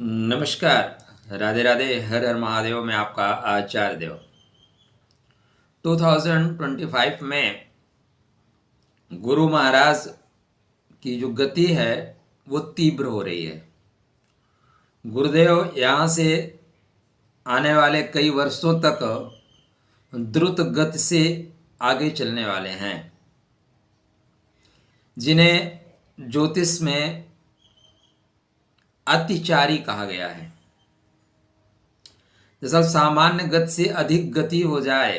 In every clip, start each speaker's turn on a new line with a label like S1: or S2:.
S1: नमस्कार। राधे राधे। हर हर महादेव। मैं आपका आचार्य देव। 2025 में गुरु महाराज की जो गति है वो तीव्र हो रही है। गुरुदेव यहाँ से आने वाले कई वर्षों तक द्रुत गति से आगे चलने वाले हैं, जिन्हें ज्योतिष में अतिचारी कहा गया है। जैसा सामान्य गति से अधिक गति हो जाए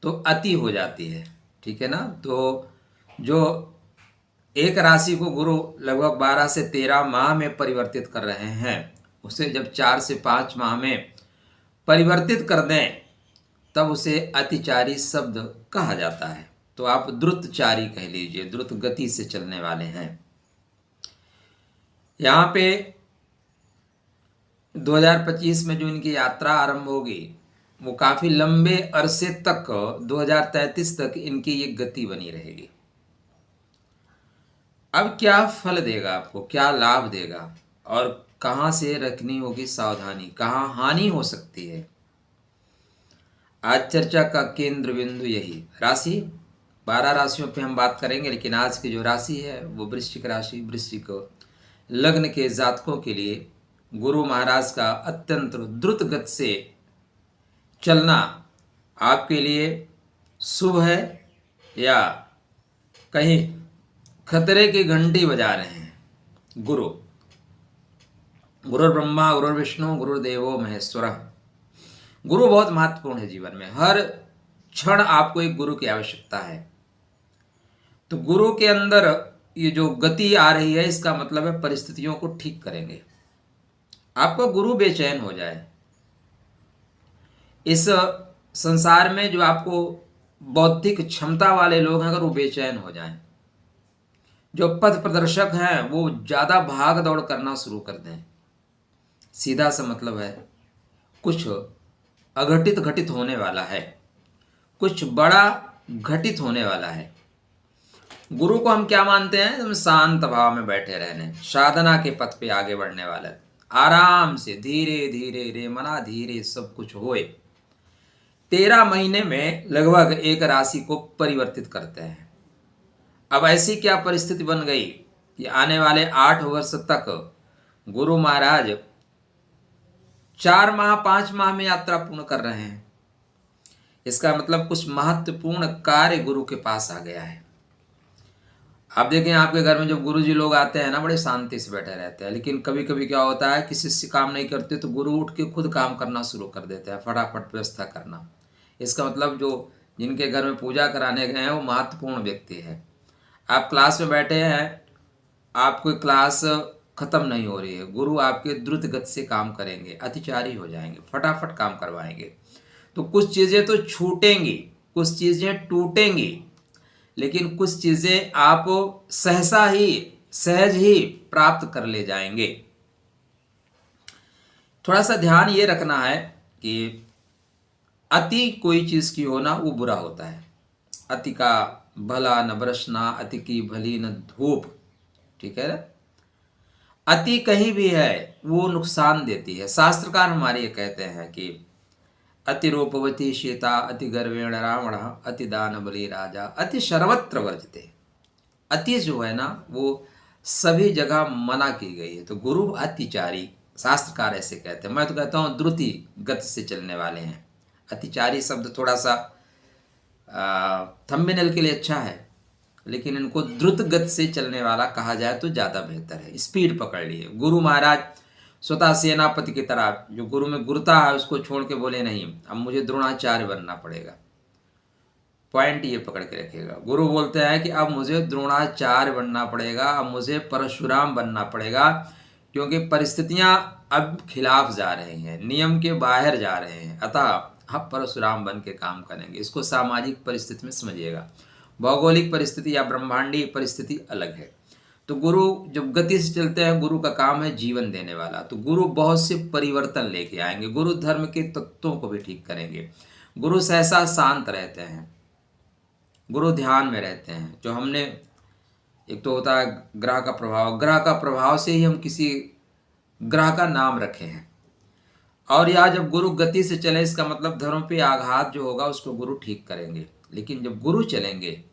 S1: तो अति हो जाती है, ठीक है ना। तो जो एक राशि को गुरु लगभग 12 से 13 माह में परिवर्तित कर रहे हैं, उसे जब 4 से 5 माह में परिवर्तित कर दें तब उसे अतिचारी शब्द कहा जाता है। तो आप द्रुतचारी कह लीजिए, द्रुत गति से चलने वाले हैं। यहाँ पे 2025 में जो इनकी यात्रा आरंभ होगी वो काफ़ी लंबे अरसे तक 2033 तक इनकी ये गति बनी रहेगी। अब क्या फल देगा आपको, क्या लाभ देगा और कहाँ से रखनी होगी सावधानी, कहाँ हानि हो सकती है, आज चर्चा का केंद्र बिंदु यही। राशि 12 राशियों पे हम बात करेंगे, लेकिन आज की जो राशि है वो वृश्चिक राशि। वृश्चिक लग्न के जातकों के लिए गुरु महाराज का अत्यंत द्रुत गति से चलना आपके लिए शुभ है या कहीं खतरे की घंटी बजा रहे हैं। गुरु ब्रह्मा गुरु विष्णु गुरुदेवो महेश्वर। गुरु बहुत महत्वपूर्ण है जीवन में। हर क्षण आपको एक गुरु की आवश्यकता है। तो गुरु के अंदर ये जो गति आ रही है, इसका मतलब है परिस्थितियों को ठीक करेंगे। आपका गुरु बेचैन हो जाए, इस संसार में जो आपको बौद्धिक क्षमता वाले लोग हैं अगर वो बेचैन हो जाएं, जो पथ प्रदर्शक हैं वो ज़्यादा भाग दौड़ करना शुरू कर दें, सीधा सा मतलब है कुछ अघटित घटित होने वाला है, कुछ बड़ा घटित होने वाला है। गुरु को हम क्या मानते हैं? हम शांत भाव में बैठे रहने, साधना के पथ पे आगे बढ़ने वाला, आराम से धीरे धीरे रे मना धीरे सब कुछ होए। 13 महीने में लगभग एक राशि को परिवर्तित करते हैं। अब ऐसी क्या परिस्थिति बन गई कि आने वाले 8 वर्ष तक गुरु महाराज 4 माह 5 माह में यात्रा पूर्ण कर रहे हैं। इसका मतलब कुछ महत्वपूर्ण कार्य गुरु के पास आ गया है। आप देखें, आपके घर में जब गुरु जी लोग आते हैं ना, बड़े शांति से बैठे रहते हैं, लेकिन कभी कभी क्या होता है, किसी से काम नहीं करते तो गुरु उठ के खुद काम करना शुरू कर देते हैं, फटाफट व्यवस्था करना। इसका मतलब जो जिनके घर में पूजा कराने गए हैं वो महत्वपूर्ण व्यक्ति है। आप क्लास में बैठे हैं, आपको क्लास खत्म नहीं हो रही है, गुरु आपके द्रुत गति से काम करेंगे, अतिचारी हो जाएंगे, फटाफट काम करवाएंगे। तो कुछ चीज़ें तो छूटेंगी, कुछ चीज़ें टूटेंगी, लेकिन कुछ चीज़ें आप सहसा ही सहज ही प्राप्त कर ले जाएंगे। थोड़ा सा ध्यान ये रखना है कि अति कोई चीज़ की होना वो बुरा होता है। अति का भला न बरसना, अति की भली न धूप, ठीक है ना। अति कहीं भी है वो नुकसान देती है। शास्त्रकार हमारे ये कहते हैं कि अति रूपवती सीता, अति गर्वेण रावण, अति दान बलि राजा, अति सर्वत्र वर्जते। अति जो है ना वो सभी जगह मना की गई है। तो गुरु अतिचारी, शास्त्रकार ऐसे कहते हैं। मैं तो कहता हूँ द्रुति गति से चलने वाले हैं। अतिचारी शब्द थोड़ा सा थंबनेल के लिए अच्छा है, लेकिन इनको द्रुत गति से चलने वाला कहा जाए तो ज़्यादा बेहतर है। स्पीड पकड़ लिए। गुरु महाराज स्वतः सेनापति की तरह, जो गुरु में गुरुता है उसको छोड़ के बोले नहीं अब मुझे द्रोणाचार्य बनना पड़ेगा। पॉइंट ये पकड़ के रखेगा। गुरु बोलते हैं कि अब मुझे द्रोणाचार्य बनना पड़ेगा, अब मुझे परशुराम बनना पड़ेगा, क्योंकि परिस्थितियां अब खिलाफ जा रही हैं, नियम के बाहर जा रहे हैं, अतः आप परशुराम बन के काम करेंगे। इसको सामाजिक परिस्थिति में समझिएगा। भौगोलिक परिस्थिति या ब्रह्मांडीय परिस्थिति अलग है। तो गुरु जब गति से चलते हैं, गुरु का काम है जीवन देने वाला। तो गुरु बहुत से परिवर्तन लेके आएंगे। गुरु धर्म के तत्वों को भी ठीक करेंगे। गुरु सहसा शांत रहते हैं, गुरु ध्यान में रहते हैं। जो हमने एक तो होता है ग्रह का प्रभाव, ग्रह का प्रभाव से ही हम किसी ग्रह का नाम रखे हैं। और यह जब गुरु गति से चले, इसका मतलब धर्म पे आघात जो होगा उसको गुरु ठीक करेंगे। लेकिन जब गुरु चलेंगे,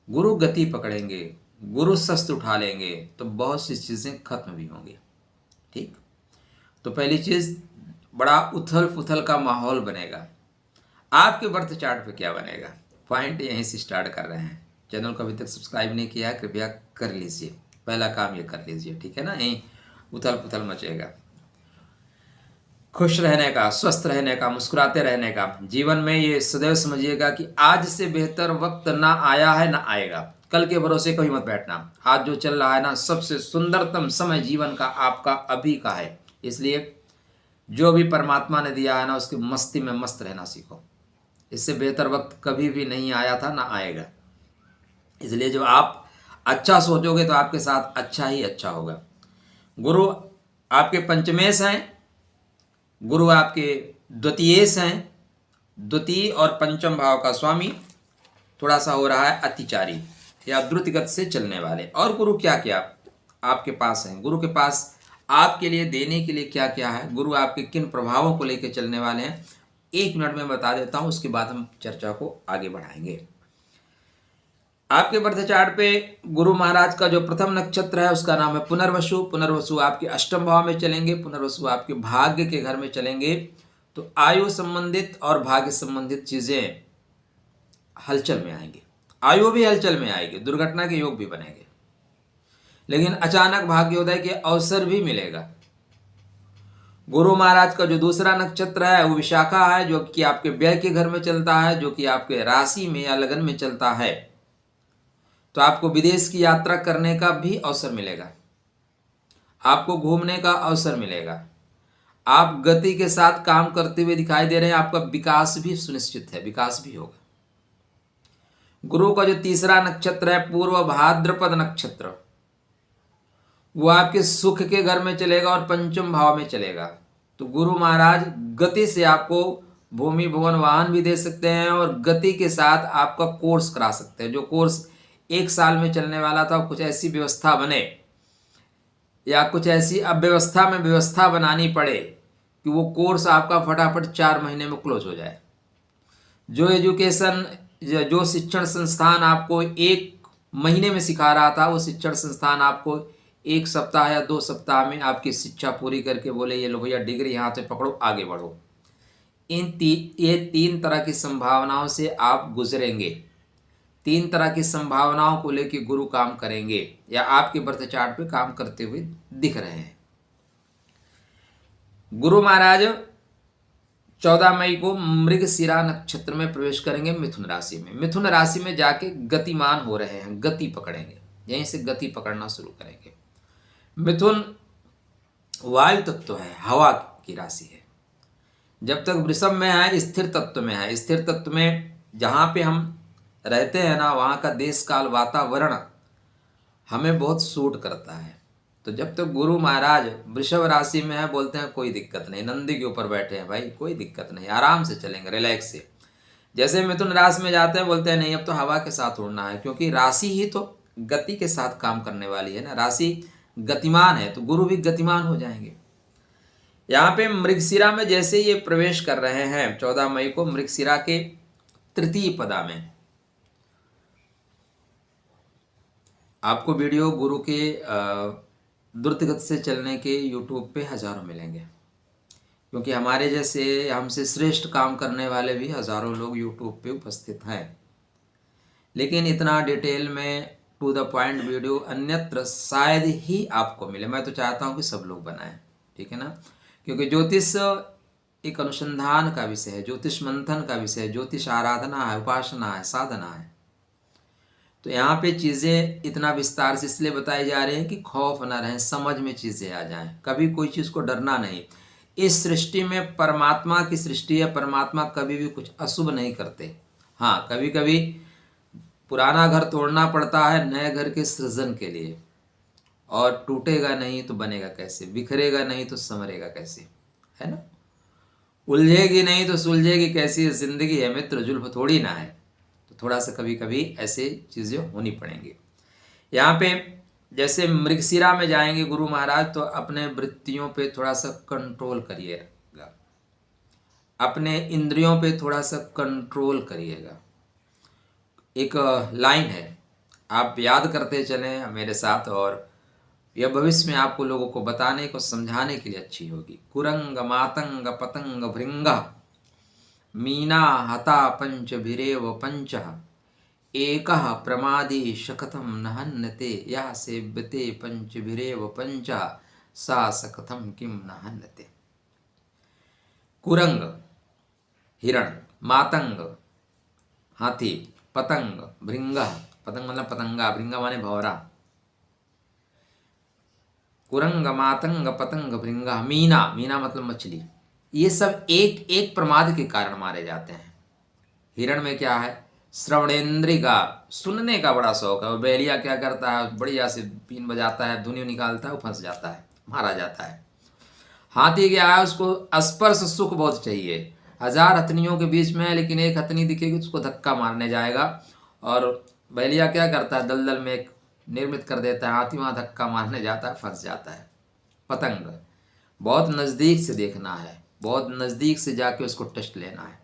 S1: गुरु गति पकड़ेंगे, गुरु शस्त्र उठा लेंगे, तो बहुत सी चीज़ें खत्म भी होंगी। ठीक, तो पहली चीज़, बड़ा उथल पुथल का माहौल बनेगा। आपके बर्थ चार्ट पे क्या बनेगा, पॉइंट यहीं से स्टार्ट कर रहे हैं। चैनल को अभी तक सब्सक्राइब नहीं किया है, कृपया कर लीजिए, पहला काम ये कर लीजिए, ठीक है ना। यहीं उथल पुथल मचेगा। खुश रहने का, स्वस्थ रहने का, मुस्कुराते रहने का। जीवन में ये सदैव समझिएगा कि आज से बेहतर वक्त ना आया है ना आएगा। कल के भरोसे कभी मत बैठना। आज जो चल रहा है ना, सबसे सुंदरतम समय जीवन का आपका अभी का है। इसलिए जो भी परमात्मा ने दिया है ना, उसकी मस्ती में मस्त रहना सीखो। इससे बेहतर वक्त कभी भी नहीं आया था ना आएगा। इसलिए जो आप अच्छा सोचोगे तो आपके साथ अच्छा ही अच्छा होगा। गुरु आपके पंचमेश हैं, गुरु आपके द्वितीयेश हैं। द्वितीय और पंचम भाव का स्वामी थोड़ा सा हो रहा है अतिचारी या द्रुत गति से चलने वाले। और गुरु क्या क्या आपके पास हैं, गुरु के पास आपके लिए देने के लिए क्या क्या है, गुरु आपके किन प्रभावों को लेकर चलने वाले हैं, 1 मिनट में बता देता हूं। उसके बाद हम चर्चा को आगे बढ़ाएंगे। आपके बर्थ चार्ट पे गुरु महाराज का जो प्रथम नक्षत्र है उसका नाम है पुनर्वसु। पुनर्वसु आपके अष्टम भाव में चलेंगे, पुनर्वसु आपके भाग्य के घर में चलेंगे। तो आयु संबंधित और भाग्य संबंधित चीजें हलचल में आएंगी। आयु भी हलचल में आएगी, दुर्घटना के योग भी बनेंगे, लेकिन अचानक भाग्योदय के अवसर भी मिलेगा। गुरु महाराज का जो दूसरा नक्षत्र है वो विशाखा है, जो कि आपके व्यय के घर में चलता है, जो कि आपके राशि में या लगन में चलता है। तो आपको विदेश की यात्रा करने का भी अवसर मिलेगा, आपको घूमने का अवसर मिलेगा। आप गति के साथ काम करते हुए दिखाई दे रहे हैं, आपका विकास भी सुनिश्चित है, विकास भी होगा। गुरु का जो तीसरा नक्षत्र है पूर्व भाद्रपद नक्षत्र, वो आपके सुख के घर में चलेगा और पंचम भाव में चलेगा। तो गुरु महाराज गति से आपको भूमि भवन वाहन भी दे सकते हैं और गति के साथ आपका कोर्स करा सकते हैं। जो कोर्स 1 साल में चलने वाला था, कुछ ऐसी व्यवस्था बने या कुछ ऐसी अव्यवस्था में व्यवस्था बनानी पड़े कि वो कोर्स आपका फटाफट 4 महीने में क्लोज हो जाए। जो एजुकेशन, जो शिक्षण संस्थान आपको 1 महीने में सिखा रहा था, वो शिक्षण संस्थान आपको 1 सप्ताह या 2 सप्ताह में आपकी शिक्षा पूरी करके बोले ये लो भैया डिग्री हाथ में पकड़ो, आगे बढ़ो। ये 3 तरह की संभावनाओं से आप गुजरेंगे। 3 तरह की संभावनाओं को लेकर गुरु काम करेंगे या आपके बर्थ चार्ट पे काम करते हुए दिख रहे हैं। गुरु महाराज 14 मई को मृगशिरा नक्षत्र में प्रवेश करेंगे मिथुन राशि में। मिथुन राशि में जाके गतिमान हो रहे हैं, गति पकड़ेंगे, यहीं से गति पकड़ना शुरू करेंगे। मिथुन वायु तत्व है, हवा की राशि है। जब तक वृषभ में है, स्थिर तत्व में है। स्थिर तत्व में जहाँ पे हम रहते हैं ना, वहाँ का देश काल वातावरण हमें बहुत सूट करता है। तो जब तक गुरु महाराज वृषभ राशि में है, बोलते हैं कोई दिक्कत नहीं, नंदी के ऊपर बैठे हैं भाई, कोई दिक्कत नहीं, आराम से चलेंगे, रिलैक्स से। जैसे मिथुन राशि में जाते हैं, बोलते हैं नहीं अब तो हवा के साथ उड़ना है, क्योंकि राशि ही तो गति के साथ काम करने वाली है ना, राशि गतिमान है तो गुरु भी गतिमान हो जाएंगे। यहाँ पे मृगशिरा में जैसे ये प्रवेश कर रहे हैं 14 मई को, मृगशिरा के तृतीय पदा में आपको वीडियो गुरु के द्रुत गति से चलने के यूट्यूब पे हजारों मिलेंगे, क्योंकि हमारे जैसे हमसे श्रेष्ठ काम करने वाले भी हजारों लोग यूट्यूब पे उपस्थित हैं। लेकिन इतना डिटेल में टू द पॉइंट वीडियो अन्यत्र शायद ही आपको मिले। मैं तो चाहता हूँ कि सब लोग बनाएं, ठीक है ना, क्योंकि ज्योतिष एक अनुसंधान का विषय है, ज्योतिष मंथन का विषय है, ज्योतिष आराधना है, उपासना है, साधना है। तो यहाँ पे चीज़ें इतना विस्तार से इसलिए बताई जा रही हैं कि खौफ ना रहे, समझ में चीज़ें आ जाएं। कभी कोई चीज़ को डरना नहीं। इस सृष्टि में परमात्मा की सृष्टि है, परमात्मा कभी भी कुछ अशुभ नहीं करते। हाँ, कभी कभी पुराना घर तोड़ना पड़ता है नए घर के सृजन के लिए, और टूटेगा नहीं तो बनेगा कैसे, बिखरेगा नहीं तो संवरेगा कैसे, है ना, उलझेगी नहीं तो सुलझेगी कैसी, जिंदगी है मित्र, जुल्फ थोड़ी ना है। तो थोड़ा सा कभी कभी ऐसे चीज़ें होनी पड़ेंगी। यहाँ पे जैसे मृगशिरा में जाएंगे गुरु महाराज तो अपने वृत्तियों पे थोड़ा सा कंट्रोल करिएगा, अपने इंद्रियों पे थोड़ा सा कंट्रोल करिएगा। एक लाइन है, आप याद करते चलें मेरे साथ, और यह भविष्य में आपको लोगों को बताने को समझाने के लिए अच्छी होगी। कुरंग मातंग पतंग भृंग मीना हता पंच भिरेव पंच एकः प्रमादी शकथम नहन्यते या सेव्यते पंच भिरेव पंच सा सकथम किम नहन्यते। कुरंग हिरण, मातंग हाथी, पतंग भृंगा, पतंग मतलब पतंगा, भृंगा माने भौरा, कुरंग मातंग पतंग भृंगा मीना, मीना मतलब मछली, ये सब एक एक प्रमाद के कारण मारे जाते हैं। हिरण में क्या है, श्रवणेन्द्रिय का, सुनने का बड़ा शौक है। और बैलिया क्या करता है, बढ़िया से बीन बजाता है, धुनी निकालता है, वो फंस जाता है, मारा जाता है। हाथी क्या है, उसको स्पर्श सुख बहुत चाहिए, 1000 हथनियों के बीच में है लेकिन एक हथनी दिखेगी उसको धक्का मारने जाएगा। और बैलिया क्या करता है, दलदल में एक निर्मित कर देता है, हाथी वहाँ धक्का मारने जाता है, फंस जाता है। पतंग बहुत नज़दीक से देखना है, बहुत नज़दीक से जाके उसको टेस्ट लेना है,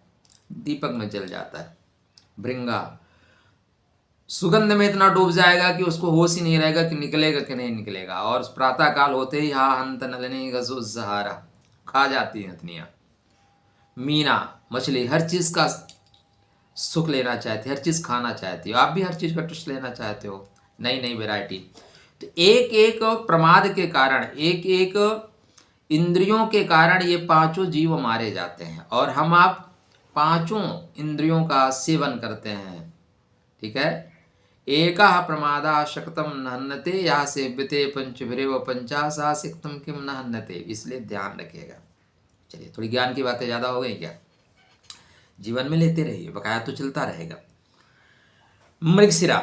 S1: दीपक में जल जाता है। भृंगा सुगंध में इतना डूब जाएगा कि उसको होश ही नहीं रहेगा कि निकलेगा कि नहीं निकलेगा। और प्रातः काल होते ही हा हंत नलनी गजो सहारा, खा जाती है हथनियाँ। मीना मछली हर चीज़ का सुख लेना चाहती है, हर चीज़ खाना चाहती हो, आप भी हर चीज़ का टेस्ट लेना चाहते हो, नई नई वैरायटी। तो एक एक प्रमाद के कारण, एक एक इंद्रियों के कारण ये पांचों जीव मारे जाते हैं, और हम आप पांचों इंद्रियों का सेवन करते हैं। ठीक है, एका प्रमादा शक्तम नहन्यते या सेव्यते पंचभिरेव पंचा सा सिक्तम किम नहन्यते, इसलिए ध्यान रखिएगा। चलिए, थोड़ी ज्ञान की बातें ज़्यादा हो गई क्या, जीवन में लेते रहिए, बकाया तो चलता रहेगा। मृगशिरा,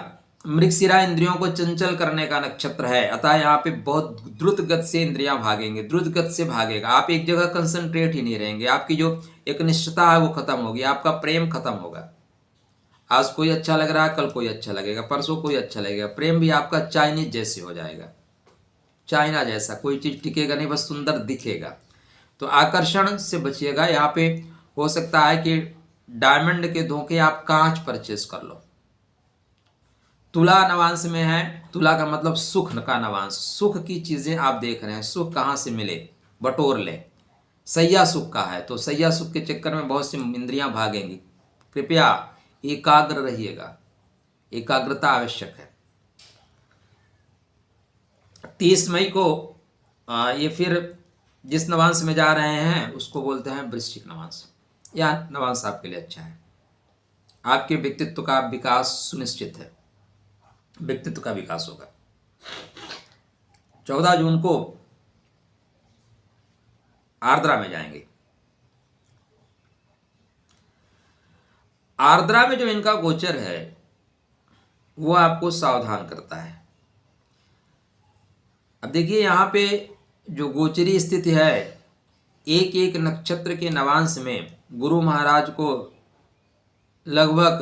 S1: मृगशिरा इंद्रियों को चंचल करने का नक्षत्र है, अतः यहाँ पे बहुत द्रुत गति से इंद्रियां भागेंगे, द्रुत गति से भागेगा। आप एक जगह कंसंट्रेट ही नहीं रहेंगे, आपकी जो एक निष्ठता है वो खत्म होगी, आपका प्रेम खत्म होगा। आज कोई अच्छा लग रहा है, कल कोई अच्छा लगेगा, परसों कोई अच्छा लगेगा। प्रेम भी आपका चाइनीज जैसे हो जाएगा, चाइना जैसा, कोई चीज़ टिकेगा नहीं, बस सुंदर दिखेगा। तो आकर्षण से बचिएगा। यहाँ पे हो सकता है कि डायमंड के धोखे आप कांच परचेस कर लो। तुला नवांश में है, तुला का मतलब सुख का नवांश, सुख की चीज़ें आप देख रहे हैं, सुख कहाँ से मिले, बटोर ले। सैया सुख का है, तो सैया सुख के चक्कर में बहुत सी इंद्रियां भागेंगी। कृपया एकाग्र रहिएगा, एकाग्रता आवश्यक है। 30 मई को ये फिर जिस नवांश में जा रहे हैं उसको बोलते हैं वृश्चिक नवांश। या नवांश आपके लिए अच्छा है, आपके व्यक्तित्व का विकास सुनिश्चित है, व्यक्तित्व का विकास होगा। 14 जून को आर्द्रा में जाएंगे। आर्द्रा में जो इनका गोचर है वो आपको सावधान करता है। अब देखिए, यहाँ पे जो गोचरी स्थिति है, एक एक नक्षत्र के नवांश में गुरु महाराज को लगभग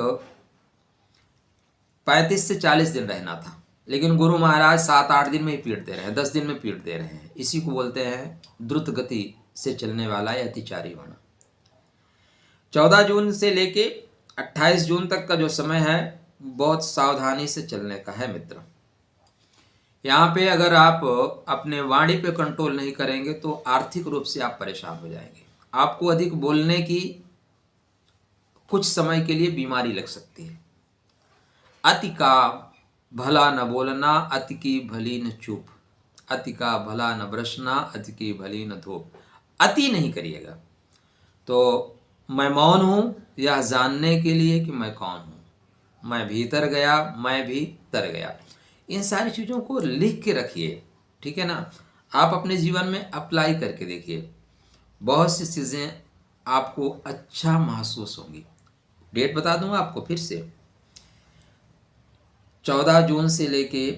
S1: 35 से 40 दिन रहना था, लेकिन गुरु महाराज 7-8 दिन में ही पीट दे रहे हैं, 10 दिन में पीट दे रहे हैं। इसी को बोलते हैं द्रुत गति से चलने वाला या अतिचारी होना। 14 जून से लेके 28 जून तक का जो समय है बहुत सावधानी से चलने का है मित्र। यहाँ पे अगर आप अपने वाणी पे कंट्रोल नहीं करेंगे तो आर्थिक रूप से आप परेशान हो जाएंगे। आपको अधिक बोलने की कुछ समय के लिए बीमारी लग सकती है। अति का भला न बोलना, अति की भली न चुप, अति का भला न बरसना, अति की भली न धूप। अति नहीं करिएगा। तो मैं मौन हूँ यह जानने के लिए कि मैं कौन हूँ, मैं भीतर गया, मैं भी तर गया। इन सारी चीज़ों को लिख के रखिए, ठीक है ना। आप अपने जीवन में अप्लाई करके देखिए, बहुत सी चीज़ें आपको अच्छा महसूस होंगी। डेट बता दूंगा आपको फिर से, 14 जून से लेके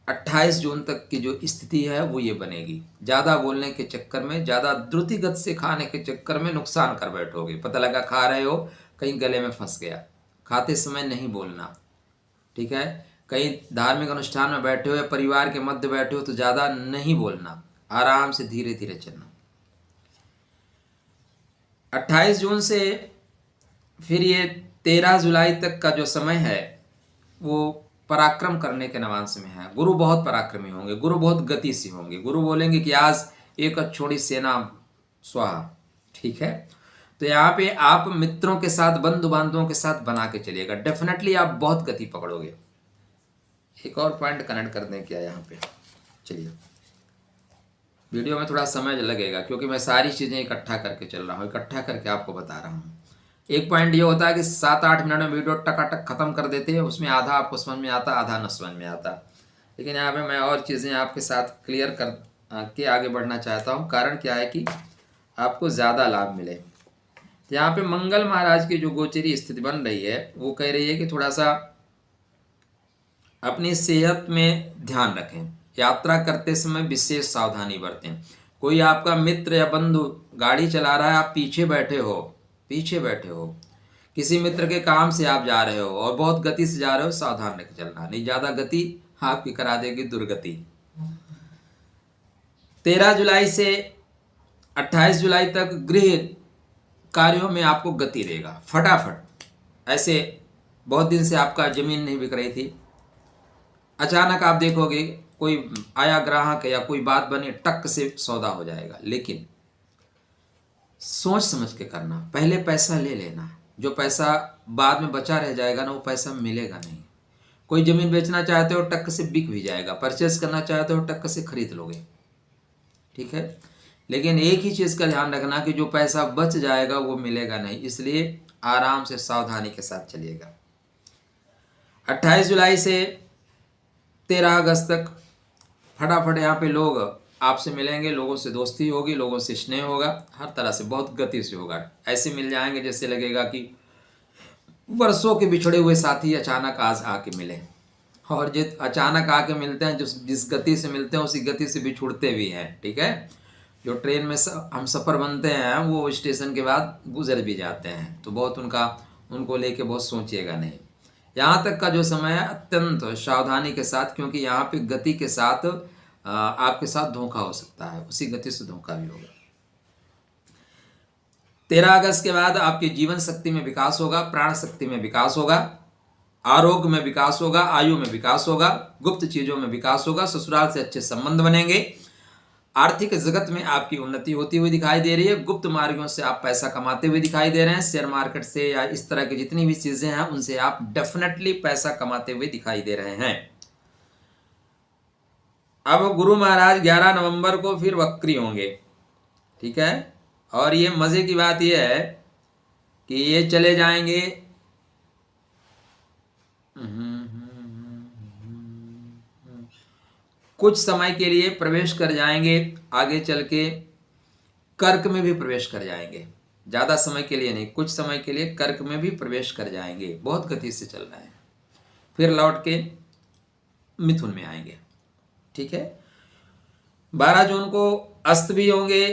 S1: 28 जून तक की जो स्थिति है वो ये बनेगी। ज़्यादा बोलने के चक्कर में, ज़्यादा द्रुतिगत से खाने के चक्कर में नुकसान कर बैठोगे। पता लगा खा रहे हो, कहीं गले में फंस गया। खाते समय नहीं बोलना, ठीक है। कहीं धार्मिक अनुष्ठान में बैठे हो या परिवार के मध्य बैठे हो तो ज़्यादा नहीं बोलना, आराम से धीरे धीरे चलना। 28 जून से फिर ये 13 जुलाई तक का जो समय है वो पराक्रम करने के नवांश में है। गुरु बहुत पराक्रमी होंगे, गुरु बहुत गति से होंगे। गुरु बोलेंगे कि आज एक छोड़ी सेना स्वाहा, ठीक है। तो यहाँ पे आप मित्रों के साथ, बंधु बांधवों के साथ बना के चलिएगा, डेफिनेटली आप बहुत गति पकड़ोगे। एक और पॉइंट कनेक्ट कर दें क्या यहाँ पे, चलिए। वीडियो में थोड़ा समय लगेगा क्योंकि मैं सारी चीज़ें इकट्ठा करके चल रहा हूँ, इकट्ठा करके आपको बता रहा हूँ। एक पॉइंट ये होता है कि 7-8 मिनट में वीडियो टकाटक खत्म कर देते हैं, उसमें आधा आपको समझ में आता, आधा न समझ में आता। लेकिन यहाँ पे मैं और चीज़ें आपके साथ क्लियर कर के आगे बढ़ना चाहता हूँ। कारण क्या है कि आपको ज़्यादा लाभ मिले। यहाँ पे मंगल महाराज की जो गोचरी स्थिति बन रही है वो कह रही है कि थोड़ा सा अपनी सेहत में ध्यान रखें, यात्रा करते समय विशेष सावधानी बरतें। कोई आपका मित्र या बंधु गाड़ी चला रहा है, आप पीछे बैठे हो, किसी मित्र के काम से आप जा रहे हो और बहुत गति से जा रहे हो, सावधान रख चलना, नहीं ज़्यादा गति आपकी करा देगी दुर्गति। 13 जुलाई से 28 जुलाई तक गृह कार्यों में आपको गति देगा फटाफट। ऐसे बहुत दिन से आपका जमीन नहीं बिक रही थी, अचानक आप देखोगे कोई आया ग्राहक या कोई बात बनी, टक से सौदा हो जाएगा। लेकिन सोच समझ के करना, पहले पैसा ले लेना, जो पैसा बाद में बचा रह जाएगा ना वो पैसा मिलेगा नहीं। कोई जमीन बेचना चाहते हो टक से बिक भी जाएगा, परचेस करना चाहते हो टक से खरीद लोगे, ठीक है। लेकिन एक ही चीज़ का ध्यान रखना कि जो पैसा बच जाएगा वो मिलेगा नहीं, इसलिए आराम से सावधानी के साथ चलिएगा। 28 जुलाई से 13 अगस्त तक फटाफट यहाँ पे लोग आपसे मिलेंगे, लोगों से दोस्ती होगी, लोगों से स्नेह होगा, हर तरह से बहुत गति से होगा। ऐसे मिल जाएंगे जैसे लगेगा कि वर्षों के बिछड़े हुए साथी अचानक आज आके मिले। और जिस अचानक आके मिलते हैं, जिस गति से मिलते हैं उसी गति से बिछुड़ते भी हैं, ठीक है। जो ट्रेन में हम सफ़र बनते हैं वो स्टेशन के बाद गुजर भी जाते हैं, तो बहुत उनको लेके बहुत सोचिएगा नहीं। यहाँ तक का जो समय है अत्यंत सावधानी के साथ, क्योंकि यहाँ पे गति के साथ आपके साथ धोखा हो सकता है, उसी गति से धोखा भी होगा। 13 अगस्त के बाद आपके जीवन शक्ति में विकास होगा, प्राण शक्ति में विकास होगा, आरोग्य में विकास होगा, आयु में विकास होगा, गुप्त चीजों में विकास होगा, ससुराल से अच्छे संबंध बनेंगे, आर्थिक जगत में आपकी उन्नति होती हुई दिखाई दे रही है, गुप्त मार्गों से आप पैसा कमाते हुए दिखाई दे रहे हैं, शेयर मार्केट से या इस तरह की जितनी भी चीजें हैं उनसे आप डेफिनेटली पैसा कमाते हुए दिखाई दे रहे हैं। अब गुरु महाराज 11 नवंबर को फिर वक्री होंगे, ठीक है। और ये मजे की बात यह है कि ये चले जाएंगे कुछ समय के लिए प्रवेश कर जाएंगे, आगे चल के कर्क में भी प्रवेश कर जाएंगे। ज़्यादा समय के लिए नहीं, कुछ समय के लिए कर्क में भी प्रवेश कर जाएंगे, बहुत गति से चल रहा है। फिर लौट के मिथुन में आएंगे, ठीक है। 12 जून को अस्त भी होंगे,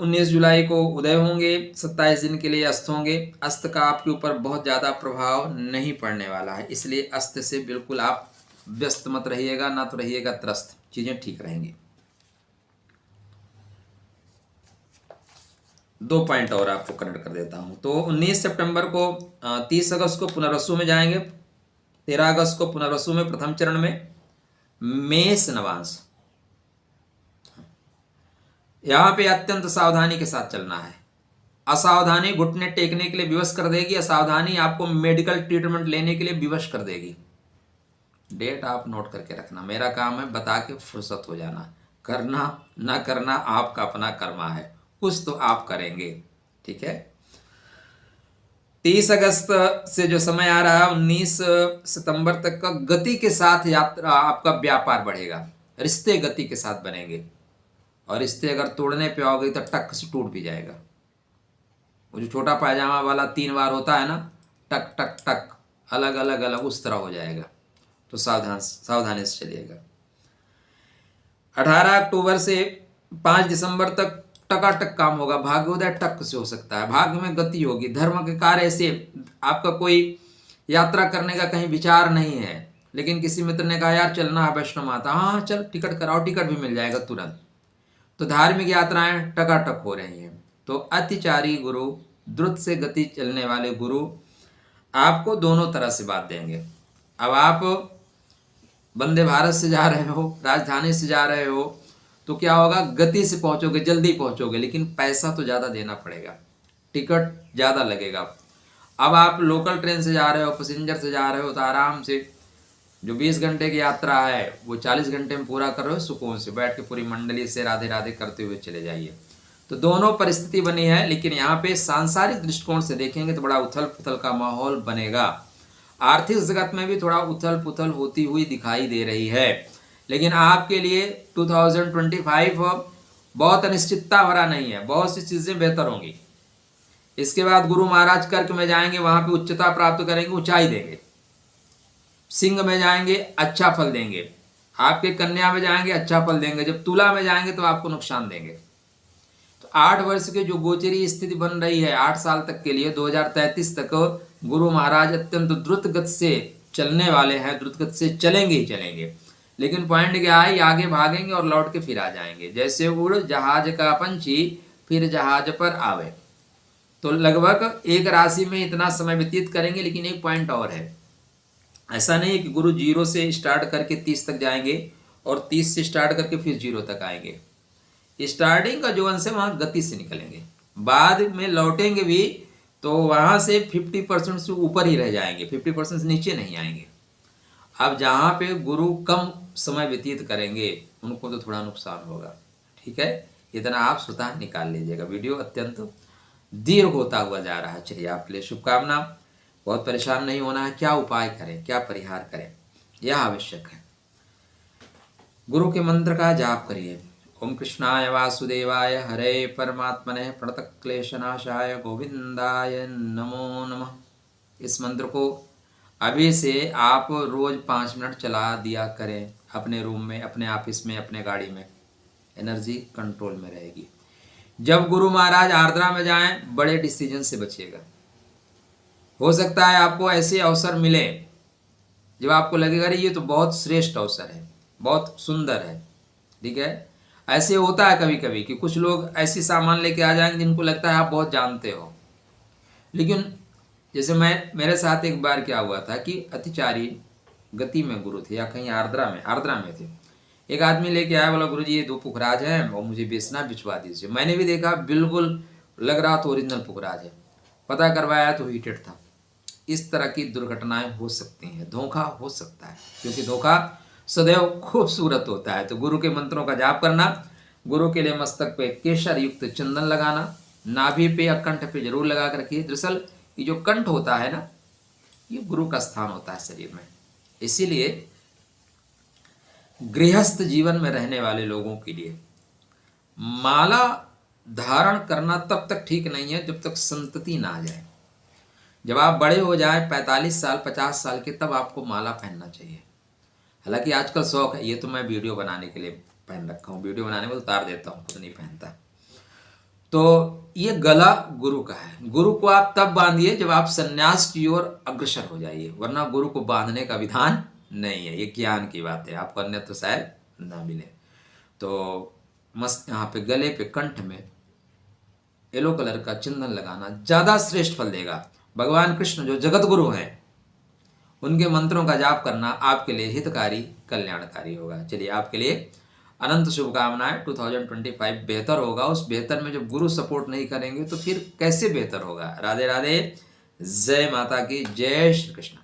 S1: 19 जुलाई को उदय होंगे, 27 दिन के लिए अस्त होंगे। अस्त का आपके ऊपर बहुत ज़्यादा प्रभाव नहीं पड़ने वाला है, इसलिए अस्त से बिल्कुल आप व्यस्त मत रहिएगा, ना तो रहिएगा त्रस्त, चीज़ें ठीक रहेंगी। 2 पॉइंट और आपको कनेक्ट कर देता हूं। तो 19 सितंबर को 30 अगस्त को पुनर्वसु में जाएंगे, 13 अगस्त को पुनर्वसु में प्रथम चरण में मेष नवांश। यहां पे अत्यंत सावधानी के साथ चलना है। असावधानी घुटने टेकने के लिए विवश कर देगी, असावधानी आपको मेडिकल ट्रीटमेंट लेने के लिए विवश कर देगी। डेट आप नोट करके रखना, मेरा काम है बता के फुर्सत हो जाना, करना ना करना आपका अपना कर्मा है, कुछ तो आप करेंगे, ठीक है। 30 अगस्त से जो समय आ रहा है 19 सितंबर तक का गति के साथ यात्रा, आपका व्यापार बढ़ेगा, रिश्ते गति के साथ बनेंगे, और रिश्ते अगर तोड़ने पे आओगे तो टक से टूट भी जाएगा। वो जो छोटा पायजामा वाला 3 बार होता है ना, टक टक टक, अलग अलग अलग, उस तरह हो जाएगा। तो सावधानी से चलिएगा। 18 अक्टूबर से 5 दिसंबर तक टकाटक काम होगा, भाग्योदय टक से हो सकता है, भाग्य में गति होगी, धर्म के कार्य से आपका कोई यात्रा करने का कहीं विचार नहीं है, लेकिन किसी मित्र ने कहा यार चलना है वैष्णो माता, हाँ चल टिकट कराओ, टिकट भी मिल जाएगा तुरंत। तो धार्मिक यात्राएं टकाटक हो रही हैं। तो अतिचारी गुरु, द्रुत से गति चलने वाले गुरु आपको दोनों तरह से बात देंगे। अब आप वंदे भारत से जा रहे हो, राजधानी से जा रहे हो, तो क्या होगा, गति से पहुंचोगे, जल्दी पहुंचोगे, लेकिन पैसा तो ज़्यादा देना पड़ेगा, टिकट ज़्यादा लगेगा। अब आप लोकल ट्रेन से जा रहे हो, पैसेंजर से जा रहे हो, तो आराम से जो 20 घंटे की यात्रा है वो 40 घंटे में पूरा कर रहे हो, सुकून से बैठ के पूरी मंडली से राधे राधे करते हुए चले जाइए। तो दोनों परिस्थिति बनी है, लेकिन यहाँ पे सांसारिक दृष्टिकोण से देखेंगे तो बड़ा उथल पुथल का माहौल बनेगा। आर्थिक जगत में भी थोड़ा उथल पुथल होती हुई दिखाई दे रही है, लेकिन आपके लिए 2025 बहुत अनिश्चितता भरा नहीं है, बहुत सी चीज़ें बेहतर होंगी। इसके बाद गुरु महाराज कर्क में जाएंगे, वहाँ पे उच्चता प्राप्त करेंगे, ऊंचाई देंगे। सिंह में जाएंगे, अच्छा फल देंगे। आपके कन्या में जाएंगे, अच्छा फल देंगे। जब तुला में जाएंगे तो आपको नुकसान देंगे। तो 8 वर्ष की जो गोचरी स्थिति बन रही है 8 साल तक के लिए, 2033 तक गुरु महाराज अत्यंत द्रुत गति से चलने वाले हैं, द्रुत गति से चलेंगे ही चलेंगे। लेकिन पॉइंट क्या है, आगे भागेंगे और लौट के फिर आ जाएंगे, जैसे उड़ जहाज का पंछी फिर जहाज पर आवे। तो लगभग एक राशि में इतना समय व्यतीत करेंगे। लेकिन एक पॉइंट और है, ऐसा नहीं है कि गुरु 0 से स्टार्ट करके 30 तक जाएंगे और 30 से स्टार्ट करके फिर 0 तक आएंगे। स्टार्टिंग का जो अंश है वहाँ गति से निकलेंगे, बाद में लौटेंगे भी तो वहाँ से 50% से ऊपर ही रह जाएंगे, 50% से नीचे नहीं आएंगे। अब जहाँ पे गुरु कम समय व्यतीत करेंगे उनको तो थोड़ा नुकसान होगा। ठीक है, इतना आप स्वतः निकाल लीजिएगा। वीडियो अत्यंत दीर्घ होता हुआ जा रहा है। चलिए, आपके लिए शुभकामना। बहुत परेशान नहीं होना है, क्या उपाय करें, क्या परिहार करें, यह आवश्यक है। गुरु के मंत्र का जाप करिए। ओम कृष्णाय वासुदेवाय हरे परमात्मने प्रणतक्लेशनाशाय गोविंदाय नमो नमः। इस मंत्र को अभी से आप रोज 5 मिनट चला दिया करें, अपने रूम में, अपने ऑफिस में, अपने गाड़ी में। एनर्जी कंट्रोल में रहेगी। जब गुरु महाराज आर्द्रा में जाएं, बड़े डिसीजन से बचिएगा। हो सकता है आपको ऐसे अवसर मिले जब आपको लगेगा ये तो बहुत श्रेष्ठ अवसर है, बहुत सुंदर है। ठीक है, ऐसे होता है कभी कभी कि कुछ लोग ऐसी सामान लेके आ जाएंगे जिनको लगता है आप बहुत जानते हो। लेकिन जैसे मेरे साथ एक बार क्या हुआ था कि अतिचारी गति में गुरु थे, या कहीं आर्द्रा में थे। एक आदमी लेके आया, बोला गुरु जी ये 2 पुखराज हैं और मुझे बेचना, भिजवा दीजिए। मैंने भी देखा, बिल्कुल लग रहा तो ओरिजिनल पुखराज है। पता करवाया तो हीटेड था। इस तरह की दुर्घटनाएं हो सकती हैं, धोखा हो सकता है, क्योंकि धोखा सदैव खूबसूरत होता है। तो गुरु के मंत्रों का जाप करना, गुरु के लिए मस्तक पे केसर युक्त चंदन लगाना, नाभि पे या कंठ पे जरूर लगा कर रखिए। दरअसल ये जो कंठ होता है ना, ये गुरु का स्थान होता है शरीर में। इसीलिए गृहस्थ जीवन में रहने वाले लोगों के लिए माला धारण करना तब तक ठीक नहीं है जब तक संतति ना आ जाए। जब आप बड़े हो जाए 45 साल 50 साल के, तब आपको माला पहनना चाहिए। हालांकि आजकल शौक है, ये तो मैं वीडियो बनाने के लिए पहन रखा हूँ, वीडियो बनाने में उतार देता हूँ, खुद नहीं पहनता। तो ये गला गुरु का है। गुरु को आप तब बांधिए जब आप सन्यास की ओर अग्रसर हो जाइए, वरना गुरु को बांधने का विधान नहीं है। ये ज्ञान की बात है, आपको अन्य तो शायद ना मिले। तो मस्त यहाँ पे गले पे कंठ में येलो कलर का चंदन लगाना ज़्यादा श्रेष्ठ फल देगा। भगवान कृष्ण जो जगत गुरु हैं, उनके मंत्रों का जाप करना आपके लिए हितकारी, कल्याणकारी होगा। चलिए, आपके लिए अनंत शुभकामनाएं। 2025 बेहतर होगा। उस बेहतर में जब गुरु सपोर्ट नहीं करेंगे तो फिर कैसे बेहतर होगा। राधे राधे, जय माता की, जय श्री कृष्ण।